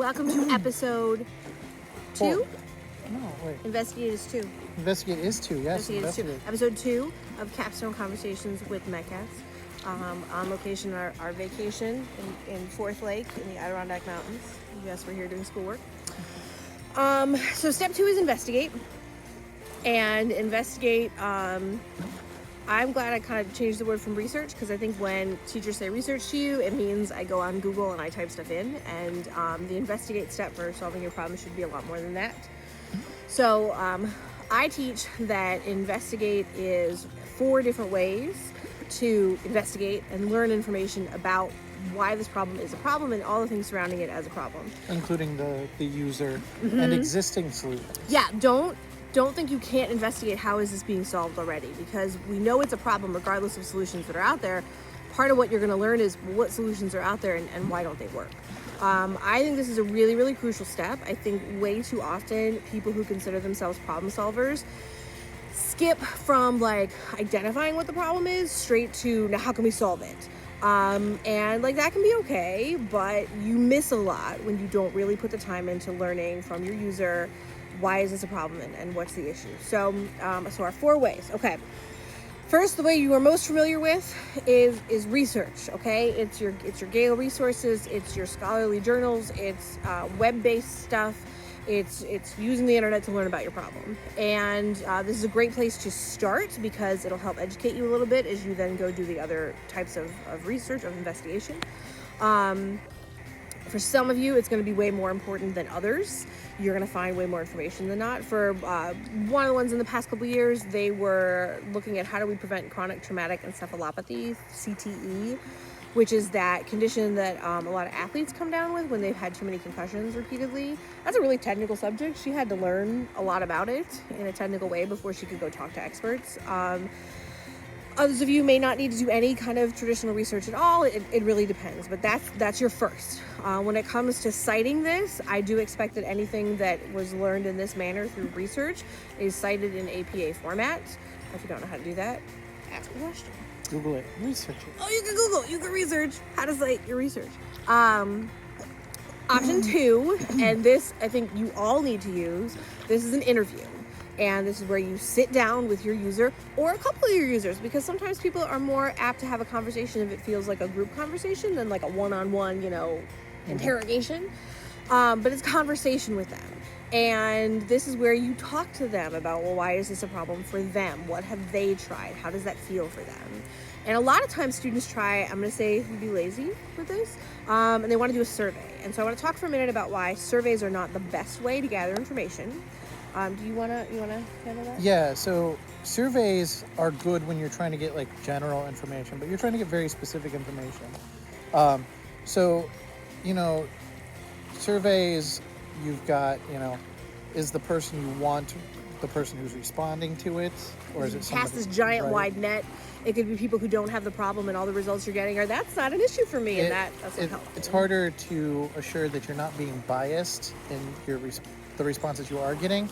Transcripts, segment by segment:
Welcome to episode 2. No, wait. Investigate is 2. Investigate is 2, yes. Investigate is 2. Episode 2 of Capstone Conversations with Metcalfs. On location, our vacation in Fourth Lake in the Adirondack Mountains. Yes, we're here doing schoolwork. So step 2 is investigate. And investigate, I'm glad I kind of changed the word from research, because I think when teachers say research to you, it means I go on Google and I type stuff in. And the investigate step for solving your problem should be a lot more than that. So I teach that investigate is 4 different ways to investigate and learn information about why this problem is a problem and all the things surrounding it as a problem. Including the user and existing solutions. Yeah, don't think you can't investigate how is this being solved already, because we know it's a problem regardless of solutions that are out there. Part of what you're going to learn is what solutions are out there and why don't they work. I think this is a really, really crucial step. I think way too often people who consider themselves problem solvers skip from like identifying what the problem is straight to now how can we solve it. And like that can be okay, but you miss a lot when you don't really put the time into learning from your user why is this a problem and what's the issue. So our 4 ways. Okay. First, the way you are most familiar with is research. Okay, it's your Gale resources, it's your scholarly journals, it's web-based stuff, it's using the internet to learn about your problem. And this is a great place to start because it'll help educate you a little bit as you then go do the other types of research, of investigation. For some of you, it's going to be way more important than others. You're going to find way more information than not. For one of the ones in the past couple of years, they were looking at how do we prevent chronic traumatic encephalopathy, CTE, which is that condition that a lot of athletes come down with when they've had too many concussions repeatedly. That's a really technical subject. She had to learn a lot about it in a technical way before she could go talk to experts. Others of you may not need to do any kind of traditional research at all. It really depends, but that's your first. When it comes to citing this, I do expect that anything that was learned in this manner through research is cited in APA format. If you don't know how to do that, ask a question. Google it, research it. Oh, you can Google, you can research how to cite your research. Option 2, and this I think you all need to use, this is an interview. And this is where you sit down with your user or a couple of your users, because sometimes people are more apt to have a conversation if it feels like a group conversation than like a one-on-one, interrogation. But it's conversation with them. And this is where you talk to them about, well, why is this a problem for them? What have they tried? How does that feel for them? And a lot of times students try, I'm going to say, be lazy with this, and they want to do a survey. And so I want to talk for a minute about why surveys are not the best way to gather information. Do you wanna handle that? Yeah, so surveys are good when you're trying to get like general information, but you're trying to get very specific information. Surveys, you've got, is the person you want the person who's responding to it, or is it somebody? Cast this giant wide net. It could be people who don't have the problem, and all the results you're getting are that's not an issue for me, and that's not helpful. It's harder to assure that you're not being biased in the responses you are getting.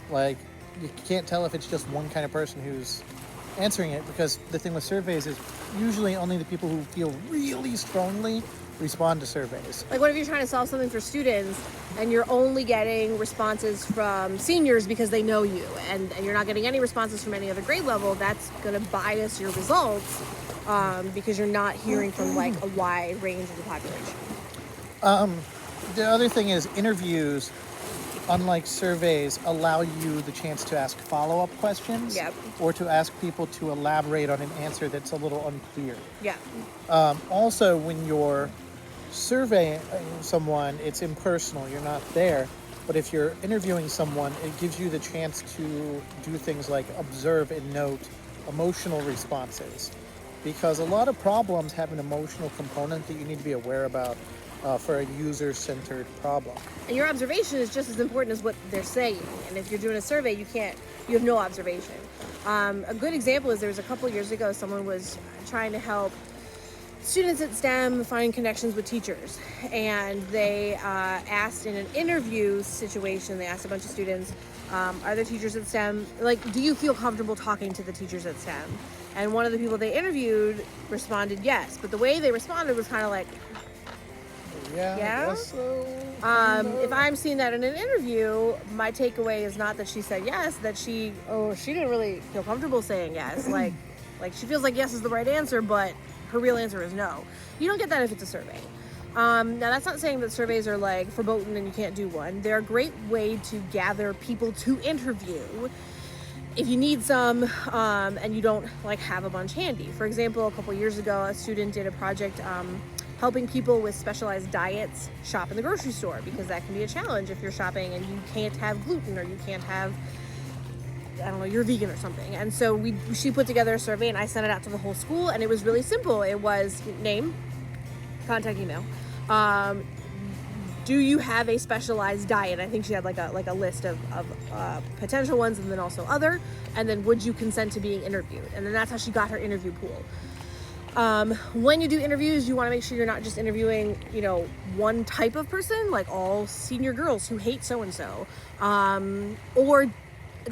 Like, you can't tell if it's just one kind of person who's answering it, because the thing with surveys is usually only the people who feel really strongly respond to surveys. Like, what if you're trying to solve something for students and you're only getting responses from seniors because they know you, and you're not getting any responses from any other grade level? That's going to bias your results because you're not hearing from like a wide range of the population. The other thing is interviews, unlike surveys, allow you the chance to ask follow-up questions. Yep. Or to ask people to elaborate on an answer that's a little unclear. Yeah. Also, when you're surveying someone, it's impersonal. You're not there. But if you're interviewing someone, it gives you the chance to do things like observe and note emotional responses. Because a lot of problems have an emotional component that you need to be aware about for a user-centered problem. And your observation is just as important as what they're saying. And if you're doing a survey, you have no observation. A good example is there was a couple years ago, someone was trying to help students at STEM find connections with teachers. And they asked in an interview situation, they asked a bunch of students, are there teachers at STEM? Like, do you feel comfortable talking to the teachers at STEM? And one of the people they interviewed responded yes. But the way they responded was kind of like, Yeah? Yeah? I guess so. If I'm seeing that in an interview, my takeaway is not that she said yes, that she didn't really feel comfortable saying yes. Like she feels like yes is the right answer, but her real answer is no. You don't get that if it's a survey. Now that's not saying that surveys are like verboten and you can't do one. They're a great way to gather people to interview if you need some and you don't like have a bunch handy. For example, a couple years ago, a student did a project helping people with specialized diets shop in the grocery store, because that can be a challenge if you're shopping and you can't have gluten, or you can't have, I don't know, you're vegan or something. And so she put together a survey and I sent it out to the whole school, and it was really simple. It was name, contact email. Do you have a specialized diet? I think she had like a list of potential ones, and then also other, and then would you consent to being interviewed? And then that's how she got her interview pool. When you do interviews, you want to make sure you're not just interviewing, one type of person, like all senior girls who hate so-and-so, or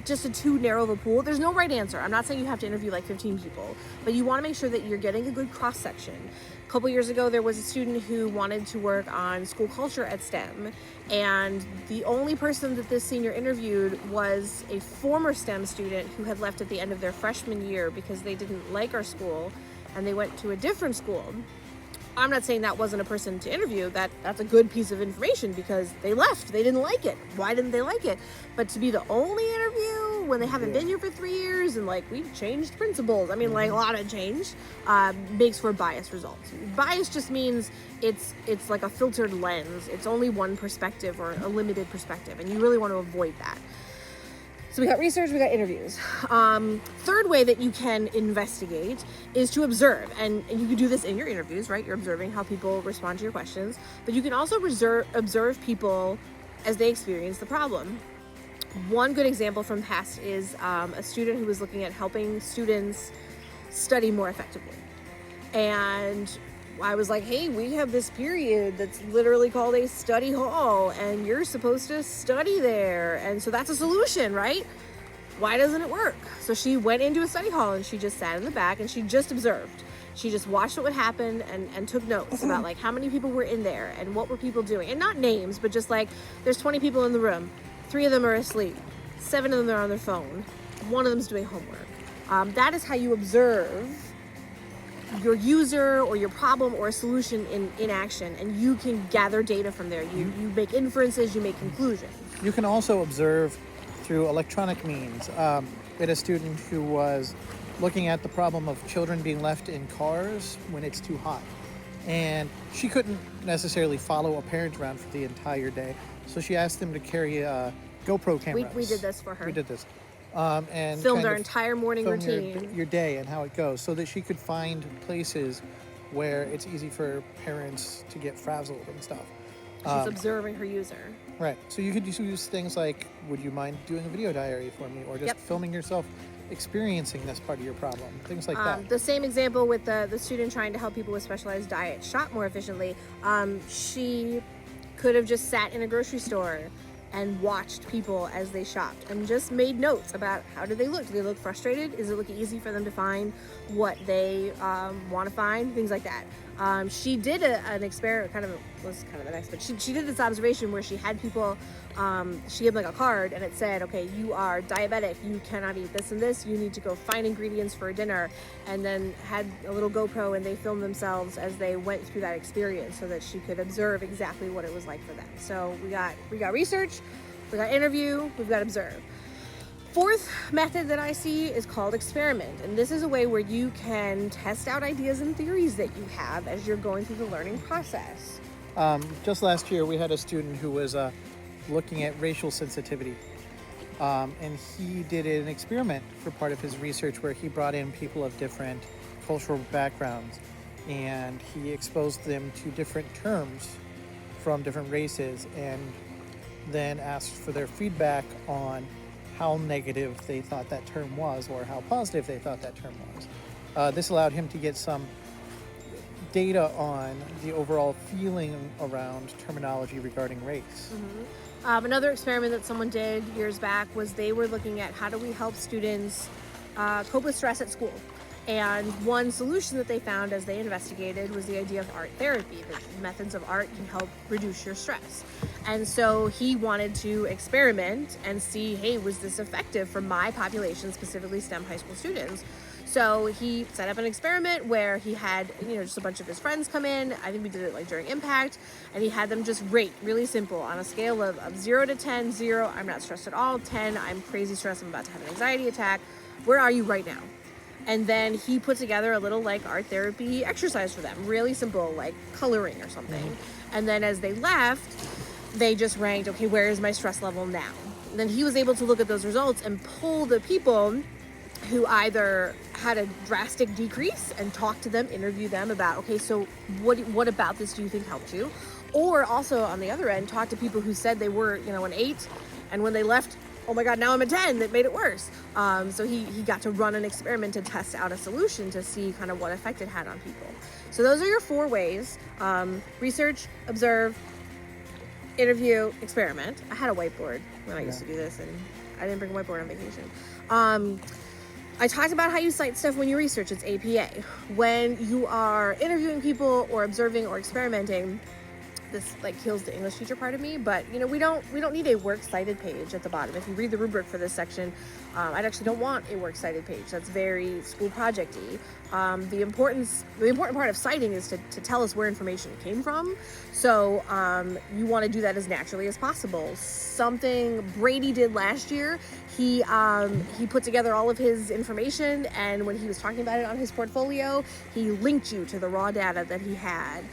just a too narrow of a pool. There's no right answer. I'm not saying you have to interview like 15 people, but you want to make sure that you're getting a good cross-section. A couple years ago, there was a student who wanted to work on school culture at STEM, and the only person that this senior interviewed was a former STEM student who had left at the end of their freshman year because they didn't like our school and they went to a different school. I'm not saying that wasn't a person to interview. That's a good piece of information, because they left. They didn't like it. Why didn't they like it? But to be the only interview when they haven't been here for 3 years, and like we've changed principals, I mean, like a lot of change, makes for biased results. Bias just means it's like a filtered lens. It's only one perspective or a limited perspective, and you really want to avoid that. So we got research, we got interviews. Third way that you can investigate is to observe. And you can do this in your interviews, right? You're observing how people respond to your questions. But you can also observe people as they experience the problem. One good example from past is a student who was looking at helping students study more effectively. And I was like, hey, we have this period that's literally called a study hall, and you're supposed to study there. And so that's a solution, right? Why doesn't it work? So she went into a study hall and she just sat in the back and she just observed. She just watched what would happen and took notes about like how many people were in there and what were people doing. And not names, but just like there's 20 people in the room. 3 of them are asleep. 7 of them are on their phone. 1 of them is doing homework. That is how you observe your user or your problem or a solution in action, and you can gather data from there. You make inferences, you make conclusions. You can also observe through electronic means. We had a student who was looking at the problem of children being left in cars when it's too hot. And she couldn't necessarily follow a parent around for the entire day. So she asked them to carry GoPro cameras. We did this for her. We did this. And filmed our entire morning film routine. your day and how it goes, so that she could find places where it's easy for parents to get frazzled and stuff. She's observing her user. Right. So you could use things like, would you mind doing a video diary for me? Or just filming yourself experiencing this part of your problem. Things like that. The same example with the student trying to help people with specialized diet shop more efficiently. She could have just sat in a grocery store and watched people as they shopped and just made notes about how do they look. Do they look frustrated? Is it looking easy for them to find what they want to find? Things like that. She did an experiment, was kind of nice, but she did this observation where she had people, she gave them like a card and it said, okay, you are diabetic, you cannot eat this and this, you need to go find ingredients for a dinner, and then had a little GoPro and they filmed themselves as they went through that experience so that she could observe exactly what it was like for them. So we got research, we got interview, we've got observe. Fourth method that I see is called experiment, and this is a way where you can test out ideas and theories that you have as you're going through the learning process. Just last year we had a student who was looking at racial sensitivity, and he did an experiment for part of his research where he brought in people of different cultural backgrounds and he exposed them to different terms from different races, and then asked for their feedback on how negative they thought that term was or how positive they thought that term was. This allowed him to get some data on the overall feeling around terminology regarding race. Mm-hmm. Another experiment that someone did years back was they were looking at how do we help students cope with stress at school. And one solution that they found as they investigated was the idea of art therapy, that methods of art can help reduce your stress. And so he wanted to experiment and see, hey, was this effective for my population, specifically STEM high school students? So he set up an experiment where he had, just a bunch of his friends come in. I think we did it like during Impact, and he had them just rate, really simple, on a scale of 0 to 10. 0, I'm not stressed at all. 10, I'm crazy stressed, I'm about to have an anxiety attack. Where are you right now? And then he put together a little like art therapy exercise for them, really simple, like coloring or something. And then as they left, they just ranked, okay, where is my stress level now? And then he was able to look at those results and pull the people who either had a drastic decrease and talk to them, interview them about, okay, so what about this do you think helped you? Or also on the other end, talk to people who said they were, an 8, and when they left, oh my God, now I'm a 10, that made it worse. So he got to run an experiment to test out a solution to see kind of what effect it had on people. So those are your 4 ways: research, observe, interview, experiment. I had a whiteboard when I used to do this, and I didn't bring a whiteboard on vacation. I talked about how you cite stuff when you research. It's APA. When you are interviewing people or observing or experimenting, this like kills the English teacher part of me, but we don't need a works cited page at the bottom. If you read the rubric for this section, I actually don't want a works cited page. That's very school project-y. The important part of citing is to tell us where information came from. So you want to do that as naturally as possible. Something Brady did last year, he put together all of his information, and when he was talking about it on his portfolio, he linked you to the raw data that he had.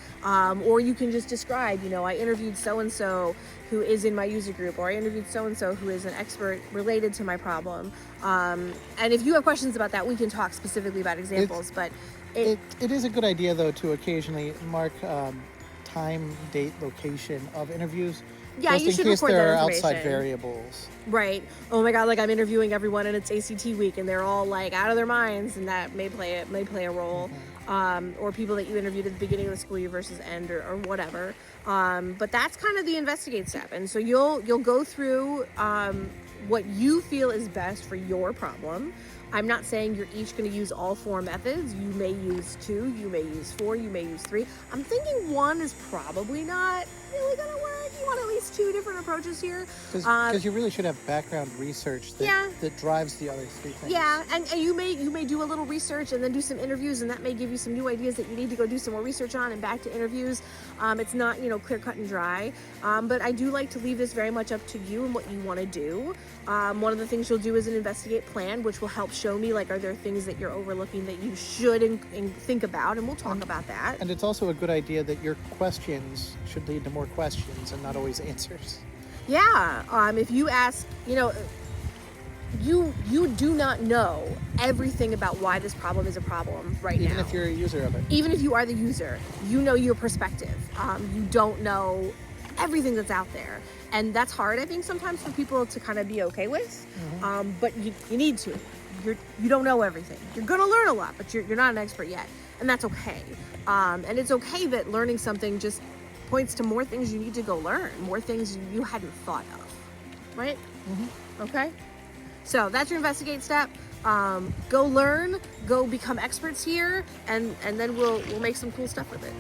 Or you can just describe, I interviewed so-and-so who is in my user group, or I interviewed so-and-so who is an expert related to my problem. And if you have questions about that, we can talk specifically about examples, but it is a good idea, though, to occasionally mark time, date, location of interviews. Yeah, just you in should case record there that are outside information. variables. Right. Oh my God, like I'm interviewing everyone and it's ACT week and they're all like out of their minds, and that may play a role. Or people that you interviewed at the beginning of the school year versus end, or whatever. But that's kind of the investigate step. And so you'll go through what you feel is best for your problem. I'm not saying you're each going to use all 4 methods. You may use 2, you may use 4, you may use 3. I'm thinking 1 is probably not really going to work. You want at least 2 different approaches here. Because you really should have background research that drives the other 3 things. Yeah, and you may do a little research and then do some interviews, and that may give you some new ideas that you need to go do some more research on, and back to interviews. It's not clear cut and dry, but I do like to leave this very much up to you and what you want to do. One of the things you'll do is an investigate plan, which will help show me, like, are there things that you're overlooking that you should and think about, and we'll talk about that. And it's also a good idea that your questions should lead to more questions and not always answers. Yeah, if you ask, you do not know everything about why this problem is a problem right now. Even if you're a user of it. Even if you are the user, you know your perspective. You don't know everything that's out there. And that's hard, I think, sometimes for people to kind of be okay with. But you need to. You don't know everything. You're going to learn a lot, but you're not an expert yet. And that's okay. And it's okay that learning something just points to more things you need to go learn, more things you hadn't thought of. Right? Okay? So that's your investigate step. Go learn, go become experts here, and then we'll make some cool stuff with it.